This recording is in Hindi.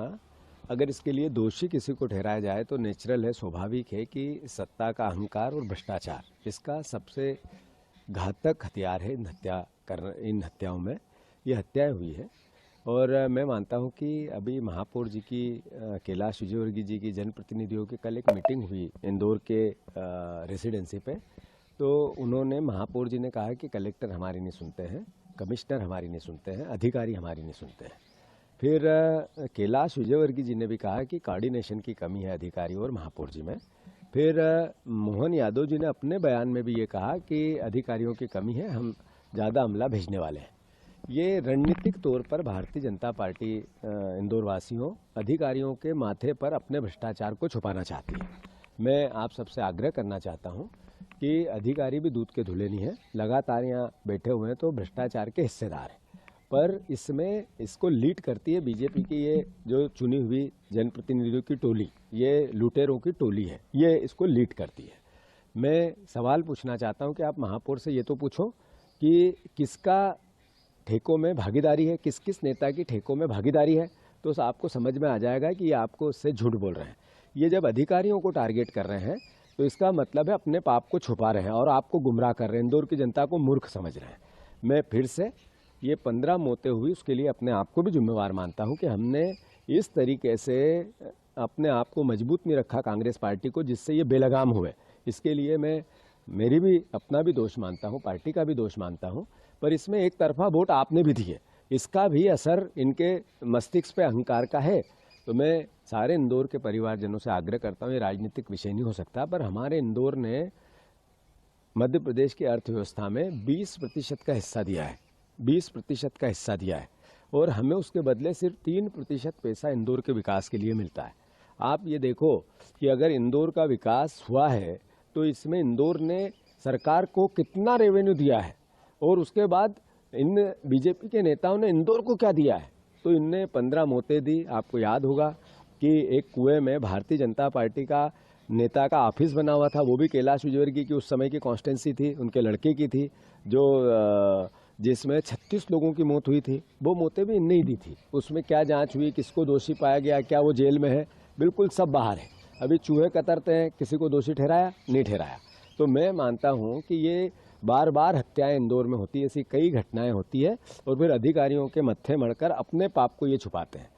हाँ, अगर इसके लिए दोषी किसी को ठहराया जाए तो नेचुरल है, स्वाभाविक है कि सत्ता का अहंकार और भ्रष्टाचार इसका सबसे घातक हथियार है। इन हत्याओं में ये हत्याएं हुई है। और मैं मानता हूं कि अभी महापौर जी की कैलाश विजयवर्गीय जी की जनप्रतिनिधियों की कल एक मीटिंग हुई इंदौर के रेसिडेंसी पे। तो उन्होंने महापौर जी ने कहा कि कलेक्टर हमारी नहीं सुनते हैं, कमिश्नर हमारी नहीं सुनते हैं, अधिकारी हमारी नहीं सुनते हैं। फिर कैलाश विजयवर्गीय जी ने भी कहा कि कोऑर्डिनेशन की कमी है अधिकारियों और महापौर जी में। फिर मोहन यादव जी ने अपने बयान में भी ये कहा कि अधिकारियों की कमी है, हम ज़्यादा अमला भेजने वाले हैं। ये रणनीतिक तौर पर भारतीय जनता पार्टी इंदौर वासियों अधिकारियों के माथे पर अपने भ्रष्टाचार को छुपाना चाहती है। मैं आप सबसे आग्रह करना चाहता हूं कि अधिकारी भी दूध के धुले नहीं है, लगातार यहाँ बैठे हुए हैं तो भ्रष्टाचार के हिस्सेदार हैं। पर इसमें इसको लीड करती है बीजेपी की ये जो चुनी हुई जनप्रतिनिधियों की टोली, ये लुटेरों की टोली है, ये इसको लीड करती है। मैं सवाल पूछना चाहता हूं कि आप महापौर से ये तो पूछो कि किसका ठेकों में भागीदारी है, किस किस नेता की ठेकों में भागीदारी है, तो आपको समझ में आ जाएगा कि ये आपको उससे झूठ बोल रहे हैं। ये जब अधिकारियों को टारगेट कर रहे हैं तो इसका मतलब है अपने पाप को छुपा रहे हैं और आपको गुमराह कर रहे हैं, इंदौर की जनता को मूर्ख समझ रहे हैं। मैं फिर से ये 15 मौतें हुई उसके लिए अपने आप को भी जिम्मेवार मानता हूं कि हमने इस तरीके से अपने आप को मजबूत नहीं रखा कांग्रेस पार्टी को, जिससे ये बेलगाम हुए। इसके लिए मैं मेरी भी अपना भी दोष मानता हूं, पार्टी का भी दोष मानता हूं। पर इसमें एक तरफा वोट आपने भी दिए, इसका भी असर इनके मस्तिष्क पे अहंकार का है। तो मैं सारे इंदौर के परिवारजनों से आग्रह करता हूं, ये राजनीतिक विषय नहीं हो सकता, पर हमारे इंदौर ने मध्य प्रदेश की अर्थव्यवस्था में 20% का हिस्सा दिया है, 20% का हिस्सा दिया है, और हमें उसके बदले सिर्फ 3% पैसा इंदौर के विकास के लिए मिलता है। आप ये देखो कि अगर इंदौर का विकास हुआ है तो इसमें इंदौर ने सरकार को कितना रेवेन्यू दिया है, और उसके बाद इन बीजेपी के नेताओं ने इंदौर को क्या दिया है। तो इनने 15 मौतें दी। आपको याद होगा कि एक कुएं में भारतीय जनता पार्टी का नेता का ऑफिस बना हुआ था, वो भी कैलाश विजयवर्गीय की उस समय की कॉन्स्टिट्यूंसी थी, उनके लड़के की थी, जो जिसमें 36 लोगों की मौत हुई थी। वो मौतें भी इनने ही दी थी। उसमें क्या जांच हुई, किसको दोषी पाया गया, क्या वो जेल में है, बिल्कुल सब बाहर है। अभी चूहे कतरते हैं, किसी को दोषी ठहराया नहीं ठहराया। तो मैं मानता हूं कि ये बार बार हत्याएं इंदौर में होती है, ऐसी कई घटनाएं होती है, और फिर अधिकारियों के मत्थे मढ़कर अपने पाप को ये छुपाते हैं।